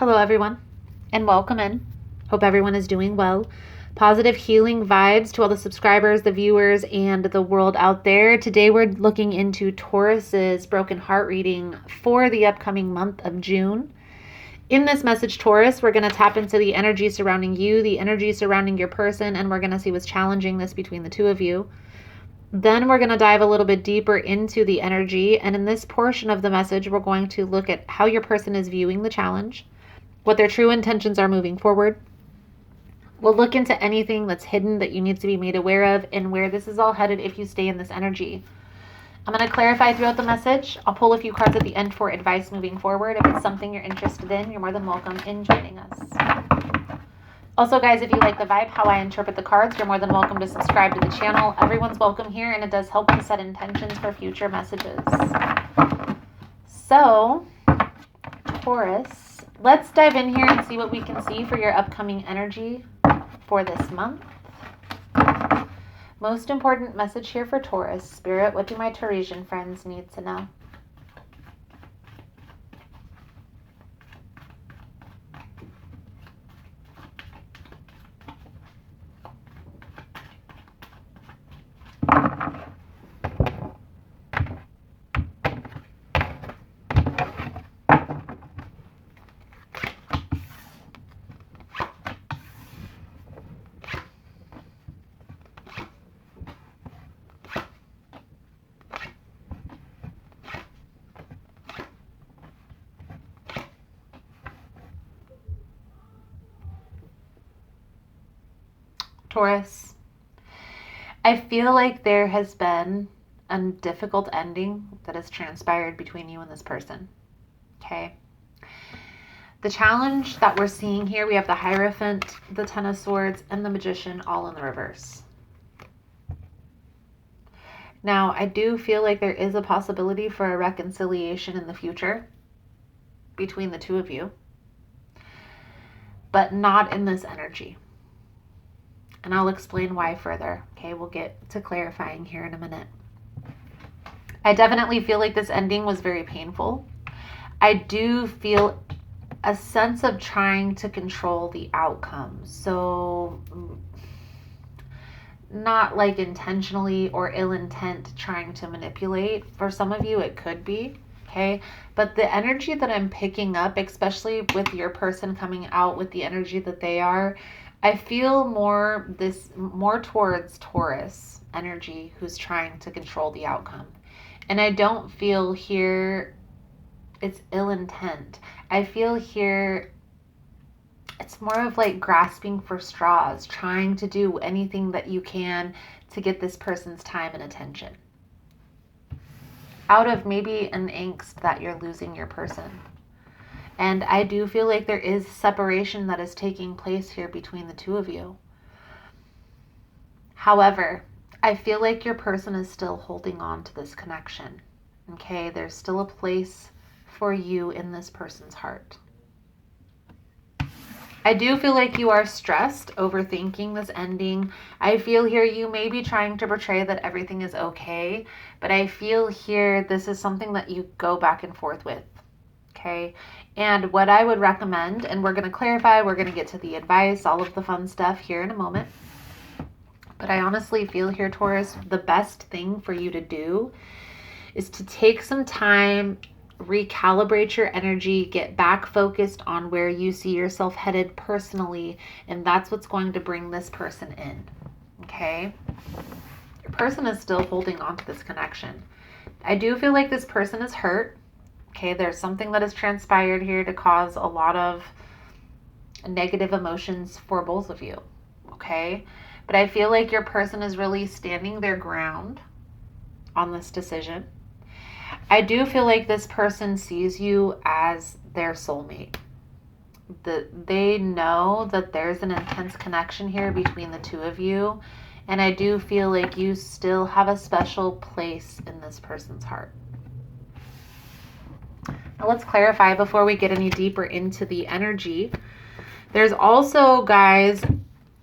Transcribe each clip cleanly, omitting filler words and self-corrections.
Hello, everyone, and welcome in. Hope everyone is doing well. Positive healing vibes to all the subscribers, the viewers, and the world out there. Today, we're looking into Taurus's broken heart reading for the upcoming month of June. In this message, Taurus, we're going to tap into the energy surrounding you, the energy surrounding your person, and we're going to see what's challenging this between the two of you. Then we're going to dive a little bit deeper into the energy, and in this portion of the message, we're going to look at how your person is viewing the challenge, what their true intentions are moving forward. We'll look into anything that's hidden that you need to be made aware of and where this is all headed if you stay in this energy. I'm going to clarify throughout the message. I'll pull a few cards at the end for advice moving forward. If it's something you're interested in, you're more than welcome in joining us. Also, guys, if you like the vibe, how I interpret the cards, you're more than welcome to subscribe to the channel. Everyone's welcome here, and it does help to set intentions for future messages. So, Taurus, let's dive in here and see what we can see for your upcoming energy for this month. Most important message here for Taurus. Spirit, what do my Taurasian friends need to know? Taurus, I feel like there has been a difficult ending that has transpired between you and this person. Okay. The challenge that we're seeing here, we have the Hierophant, the Ten of Swords, and the Magician all in the reverse. Now, I do feel like there is a possibility for a reconciliation in the future between the two of you, but not in this energy. And I'll explain why further. Okay, we'll get to clarifying here in a minute. I definitely feel like this ending was very painful. I do feel a sense of trying to control the outcome. So not like intentionally or ill intent trying to manipulate. For some of you, it could be. Okay, but the energy that I'm picking up, especially with your person coming out with the energy that they are, I feel more towards Taurus energy who's trying to control the outcome. And I don't feel here it's ill intent. I feel here it's more of like grasping for straws, trying to do anything that you can to get this person's time and attention. Out of maybe an angst that you're losing your person. And I do feel like there is separation that is taking place here between the two of you. However, I feel like your person is still holding on to this connection. Okay, there's still a place for you in this person's heart. I do feel like you are stressed, overthinking this ending. I feel here you may be trying to portray that everything is okay, but I feel here this is something that you go back and forth with. Okay, and what I would recommend, and we're going to clarify, we're going to get to the advice, all of the fun stuff here in a moment. But I honestly feel here, Taurus, the best thing for you to do is to take some time, recalibrate your energy, get back focused on where you see yourself headed personally, and that's what's going to bring this person in. Okay? Your person is still holding on to this connection. I do feel like this person is hurt. Okay, there's something that has transpired here to cause a lot of negative emotions for both of you. Okay, but I feel like your person is really standing their ground on this decision. I do feel like this person sees you as their soulmate. They know that there's an intense connection here between the two of you. And I do feel like you still have a special place in this person's heart. Now let's clarify before we get any deeper into the energy. There's also, guys,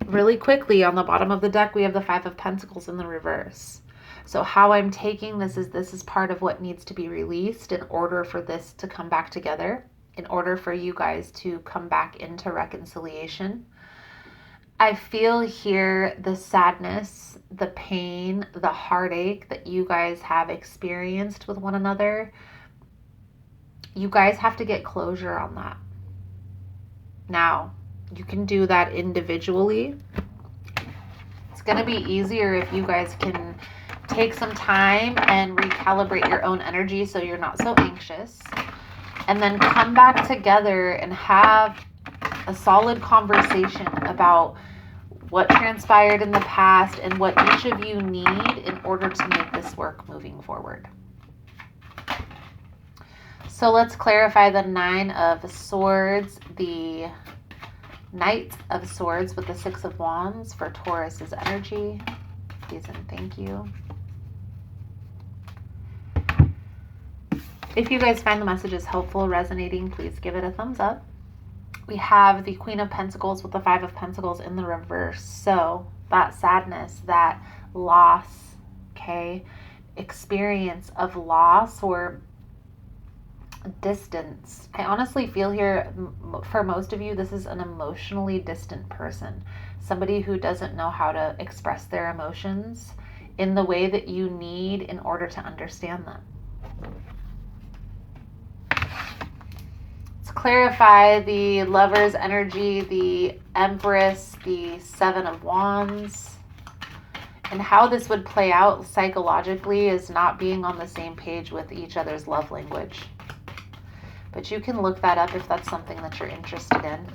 really quickly on the bottom of the deck, we have the Five of Pentacles in the reverse. So how I'm taking this is part of what needs to be released in order for this to come back together in order for you guys to come back into reconciliation. I feel here the sadness, the pain, the heartache that you guys have experienced with one another. You guys have to get closure on that. Now, you can do that individually. It's going to be easier if you guys can take some time and recalibrate your own energy so you're not so anxious. And then come back together and have a solid conversation about what transpired in the past and what each of you need in order to make this work moving forward. So let's clarify the 9 of Swords, the Knight of Swords with the 6 of Wands for Taurus's energy. Please and thank you. If you guys find the messages helpful, resonating, please give it a thumbs up. We have the Queen of Pentacles with the 5 of Pentacles in the reverse. So that sadness, that loss, okay, experience of loss or distance. I honestly feel here, for most of you, this is an emotionally distant person. Somebody who doesn't know how to express their emotions in the way that you need in order to understand them. Clarify the Lover's energy, the Empress, the 7 of Wands, and how this would play out psychologically is not being on the same page with each other's love language. But you can look that up if that's something that you're interested in.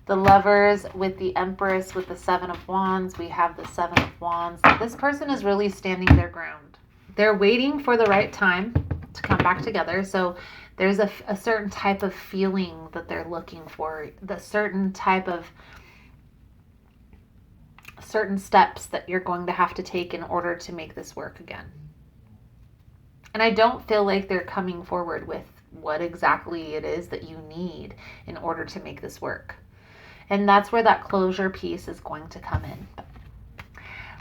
The Lovers with the Empress with the 7 of Wands, we have the 7 of Wands. This person is really standing their ground. They're waiting for the right time to come back together. So there's a certain type of feeling that they're looking for, the certain steps that you're going to have to take in order to make this work again. And I don't feel like they're coming forward with what exactly it is that you need in order to make this work. And that's where that closure piece is going to come in.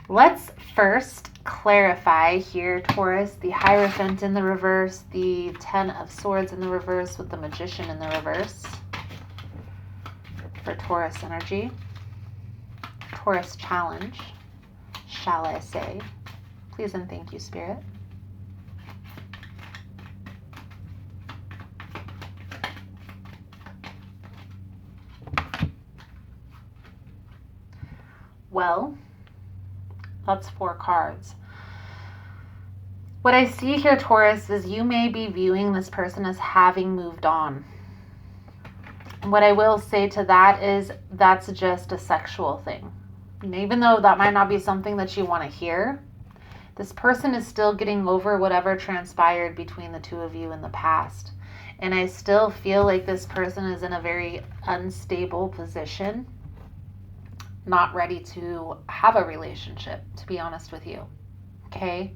Let's first clarify here, Taurus, the Hierophant in the reverse, the 10 of Swords in the reverse with the Magician in the reverse for Taurus energy. Taurus challenge, shall I say. Please and thank you, Spirit. Well, that's 4 cards. What I see here, Taurus, is you may be viewing this person as having moved on. And what I will say to that is that's just a sexual thing. And even though that might not be something that you want to hear, this person is still getting over whatever transpired between the two of you in the past. And I still feel like this person is in a very unstable position, not ready to have a relationship, to be honest with you. Okay?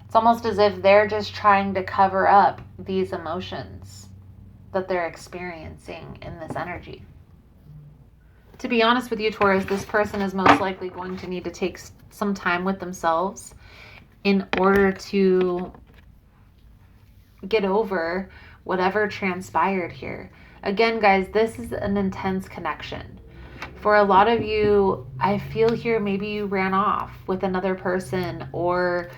It's almost as if they're just trying to cover up these emotions that they're experiencing in this energy. To be honest with you, Taurus, this person is most likely going to need to take some time with themselves in order to get over whatever transpired here. Again, guys, this is an intense connection. For a lot of you, I feel here maybe you ran off with another person or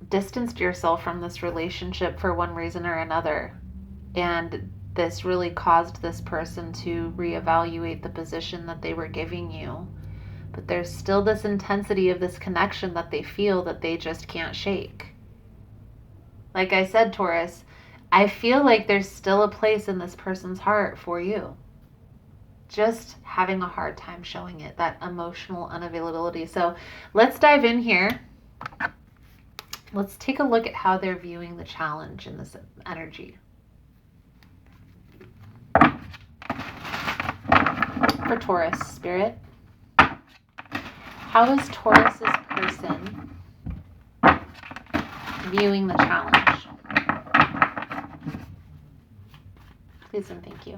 distanced yourself from this relationship for one reason or another. And this really caused this person to reevaluate the position that they were giving you. But there's still this intensity of this connection that they feel that they just can't shake. Like I said, Taurus, I feel like there's still a place in this person's heart for you. Just having a hard time showing it, that emotional unavailability. So let's dive in here. Let's take a look at how they're viewing the challenge in this energy. For Taurus, Spirit, how is Taurus's person viewing the challenge? Please and thank you.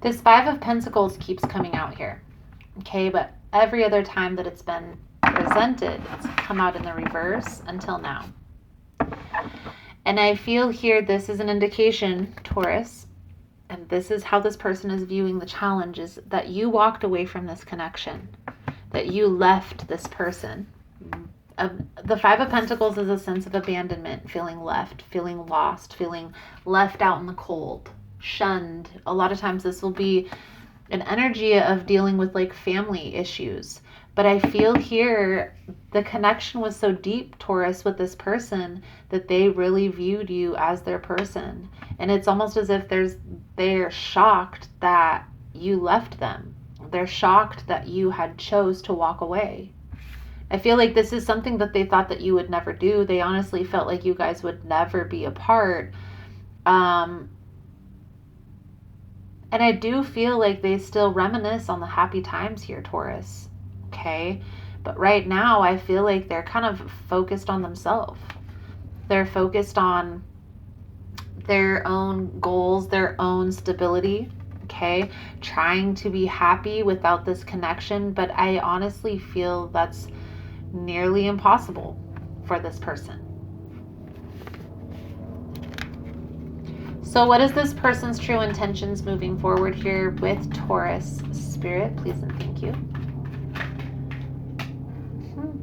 This Five of Pentacles keeps coming out here, okay? But every other time that it's been presented, it's come out in the reverse until now. And I feel here this is an indication, Taurus, and this is how this person is viewing the challenge, is that you walked away from this connection, that you left this person. The Five of Pentacles is a sense of abandonment, feeling left, feeling lost, feeling left out in the cold, shunned. A lot of times this will be an energy of dealing with like family issues. But I feel here the connection was so deep, Taurus, with this person that they really viewed you as their person. And it's almost as if they're shocked that you left them. They're shocked that you had chose to walk away. I feel like this is something that they thought that you would never do. They honestly felt like you guys would never be apart. And I do feel like they still reminisce on the happy times here, Taurus. Okay? But right now, I feel like they're kind of focused on themselves. They're focused on their own goals, their own stability. Okay? Trying to be happy without this connection. But I honestly feel that's nearly impossible for this person. So what is this person's true intentions moving forward here with Taurus? Spirit, please and thank you.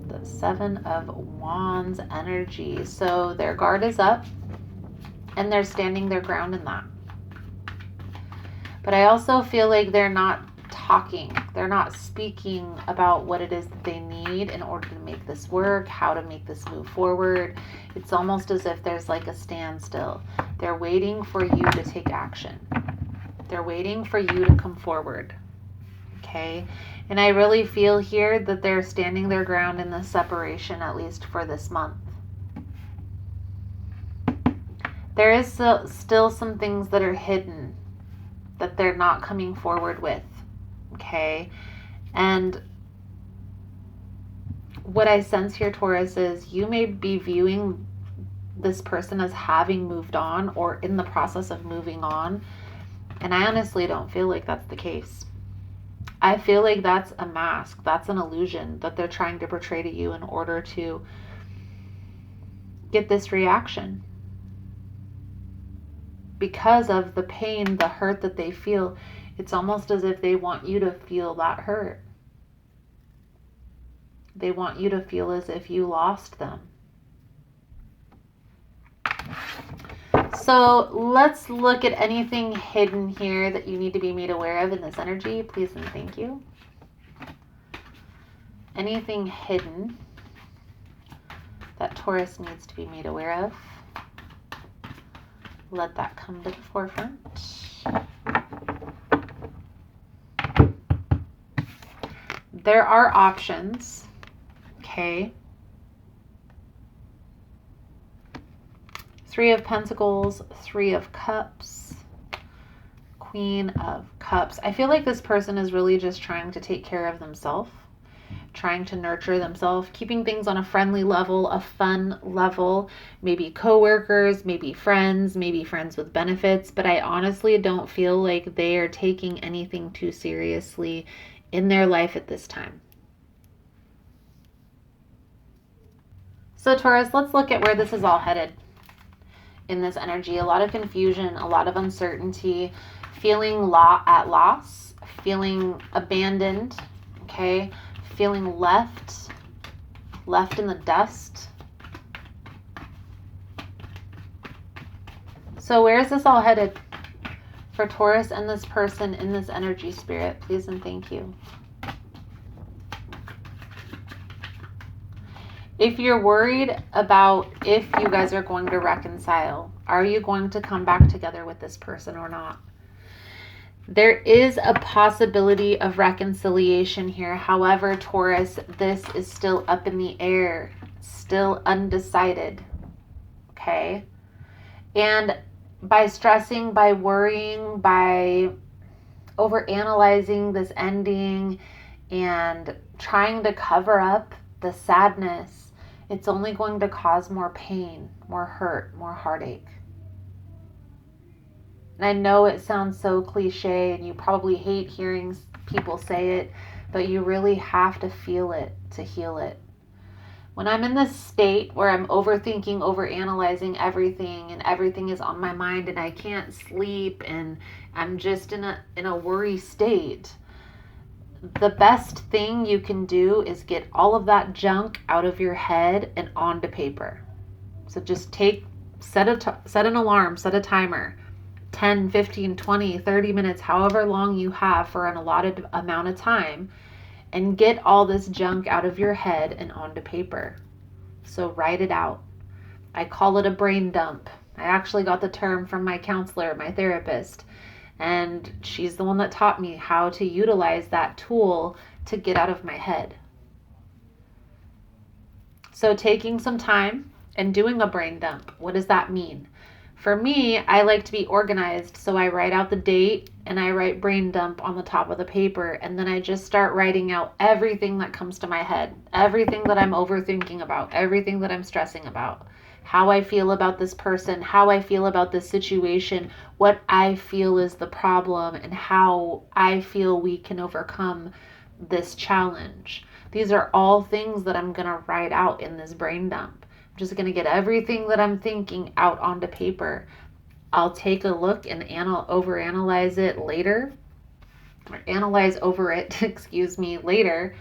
The Seven of Wands energy. So their guard is up and they're standing their ground in that. But I also feel like they're not talking. They're not speaking about what it is that they need in order to make this work, how to make this move forward. It's almost as if there's like a standstill. They're waiting for you to take action. They're waiting for you to come forward. Okay? And I really feel here that they're standing their ground in this separation, at least for this month. There is still some things that are hidden that they're not coming forward with. Okay, and what I sense here, Taurus, is you may be viewing this person as having moved on or in the process of moving on, and I honestly don't feel like that's the case. I feel like that's a mask, that's an illusion that they're trying to portray to you in order to get this reaction. Because of the pain, the hurt that they feel, it's almost as if they want you to feel that hurt. They want you to feel as if you lost them. So let's look at anything hidden here that you need to be made aware of in this energy. Please and thank you. Anything hidden that Taurus needs to be made aware of. Let that come to the forefront. There are options, okay? Three of Pentacles, Three of Cups, Queen of Cups. I feel like this person is really just trying to take care of themselves, trying to nurture themselves, keeping things on a friendly level, a fun level, maybe coworkers, maybe friends with benefits, but I honestly don't feel like they are taking anything too seriously in their life at this time. So Taurus, let's look at where this is all headed in this energy. A lot of confusion, a lot of uncertainty, feeling at loss, feeling abandoned, okay? Feeling left in the dust. So where is this all headed for Taurus and this person in this energy, Spirit? Please and thank you. If you're worried about if you guys are going to reconcile, are you going to come back together with this person or not? There is a possibility of reconciliation here. However, Taurus, this is still up in the air, still undecided, okay? And by stressing, by worrying, by overanalyzing this ending and trying to cover up the sadness, it's only going to cause more pain, more hurt, more heartache. And I know it sounds so cliche and you probably hate hearing people say it, but you really have to feel it to heal it. When I'm in this state where I'm overthinking, overanalyzing everything and everything is on my mind and I can't sleep and I'm just in a worry state, the best thing you can do is get all of that junk out of your head and onto paper. So just set an alarm, set a timer, 10, 15, 20, 30 minutes, however long you have for an allotted amount of time, and get all this junk out of your head and onto paper. So write it out. I call it a brain dump. I actually got the term from my counselor, my therapist, and she's the one that taught me how to utilize that tool to get out of my head. So taking some time and doing a brain dump, what does that mean? For me, I like to be organized, so I write out the date and I write brain dump on the top of the paper, and then I just start writing out everything that comes to my head, everything that I'm overthinking about, everything that I'm stressing about, how I feel about this person, how I feel about this situation, what I feel is the problem, and how I feel we can overcome this challenge. These are all things that I'm going to write out in this brain dump. Just going to get everything that I'm thinking out onto paper. I'll take a look and overanalyze it later, or analyze over it, excuse me, later.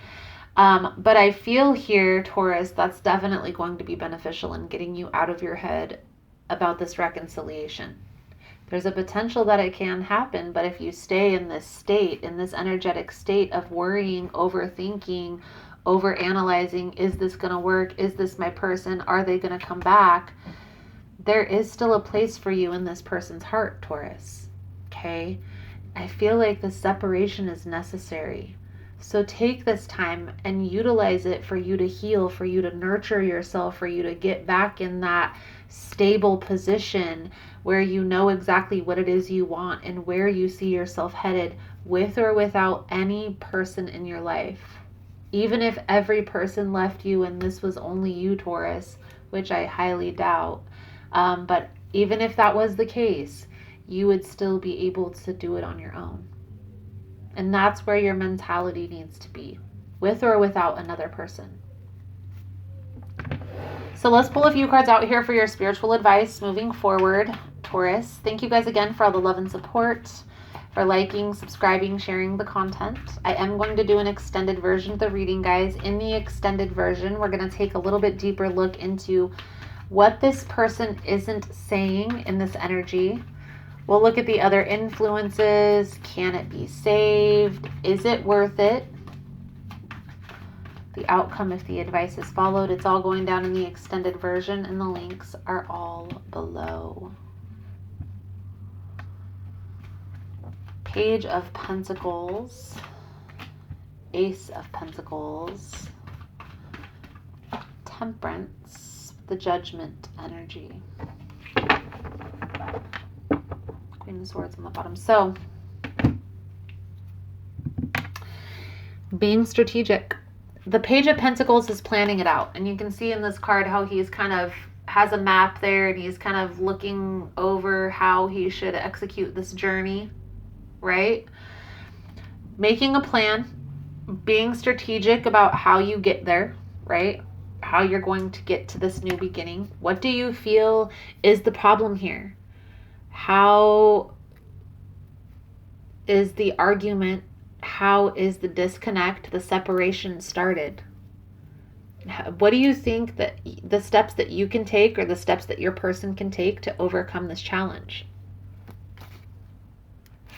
But I feel here, Taurus, that's definitely going to be beneficial in getting you out of your head about this reconciliation. There's a potential that it can happen, but if you stay in this state, in this energetic state of worrying, overthinking, overanalyzing, is this going to work? Is this my person? Are they going to come back? There is still a place for you in this person's heart, Taurus. Okay? I feel like the separation is necessary. So take this time and utilize it for you to heal, for you to nurture yourself, for you to get back in that stable position where you know exactly what it is you want and where you see yourself headed, with or without any person in your life. Even if every person left you and this was only you, Taurus, which I highly doubt, but even if that was the case, you would still be able to do it on your own. And that's where your mentality needs to be, with or without another person. So let's pull a few cards out here for your spiritual advice moving forward, Taurus. Thank you guys again for all the love and support, for liking, subscribing, sharing the content. I am going to do an extended version of the reading, guys. In the extended version, we're going to take a little bit deeper look into what this person isn't saying in this energy. We'll look at the other influences. Can it be saved? Is it worth it? The outcome if the advice is followed. It's all going down in the extended version, and the links are all below. Page of Pentacles, Ace of Pentacles, Temperance, the Judgment energy, Queen of Swords on the bottom. So, being strategic. The Page of Pentacles is planning it out, and you can see in this card how he's kind of has a map there, and he's kind of looking over how he should execute this journey. Right? Making a plan, being strategic about how you get there, right? How you're going to get to this new beginning. What do you feel is the problem here? How is the argument? How is the disconnect, the separation started? What do you think that the steps that you can take, or the steps that your person can take to overcome this challenge?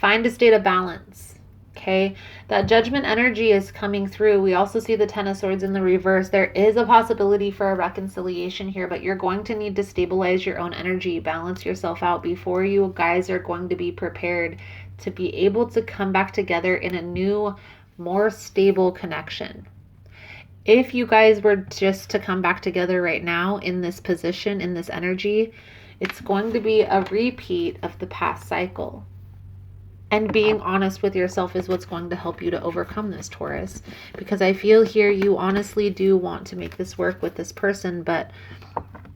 Find a state of balance, okay? That Judgment energy is coming through. We also see the Ten of Swords in the reverse. There is a possibility for a reconciliation here, but you're going to need to stabilize your own energy, balance yourself out before you guys are going to be prepared to be able to come back together in a new, more stable connection. If you guys were just to come back together right now in this position, in this energy, it's going to be a repeat of the past cycle. And being honest with yourself is what's going to help you to overcome this, Taurus. Because I feel here you honestly do want to make this work with this person, but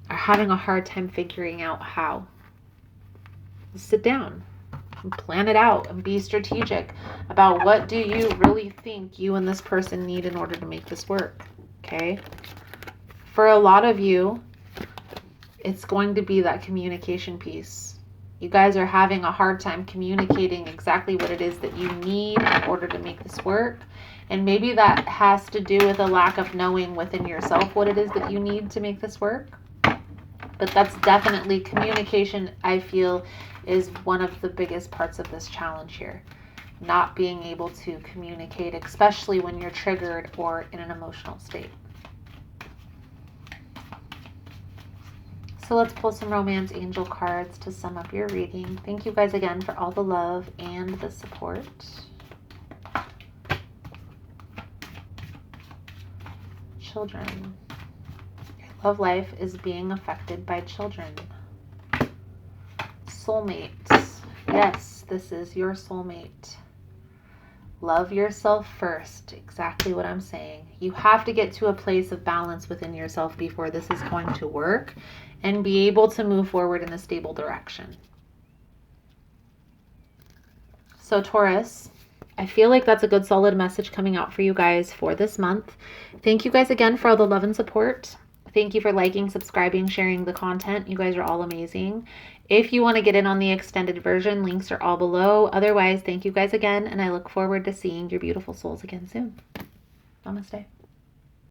are having a hard time figuring out how. Sit down. Plan it out and be strategic about what do you really think you and this person need in order to make this work, okay? For a lot of you, it's going to be that communication piece. You guys are having a hard time communicating exactly what it is that you need in order to make this work. And maybe that has to do with a lack of knowing within yourself what it is that you need to make this work. But that's definitely communication, I feel, is one of the biggest parts of this challenge here. Not being able to communicate, especially when you're triggered or in an emotional state. So let's pull some romance angel cards to sum up your reading. Thank you guys again for all the love and the support. Children. Your love life is being affected by children. Soulmates. Yes, this is your soulmate. Love yourself first. Exactly what I'm saying. You have to get to a place of balance within yourself before this is going to work and be able to move forward in a stable direction. So Taurus, I feel like that's a good solid message coming out for you guys for this month. Thank you guys again for all the love and support. Thank you for liking, subscribing, sharing the content. You guys are all amazing. If you want to get in on the extended version, links are all below. Otherwise, thank you guys again, and I look forward to seeing your beautiful souls again soon. Namaste.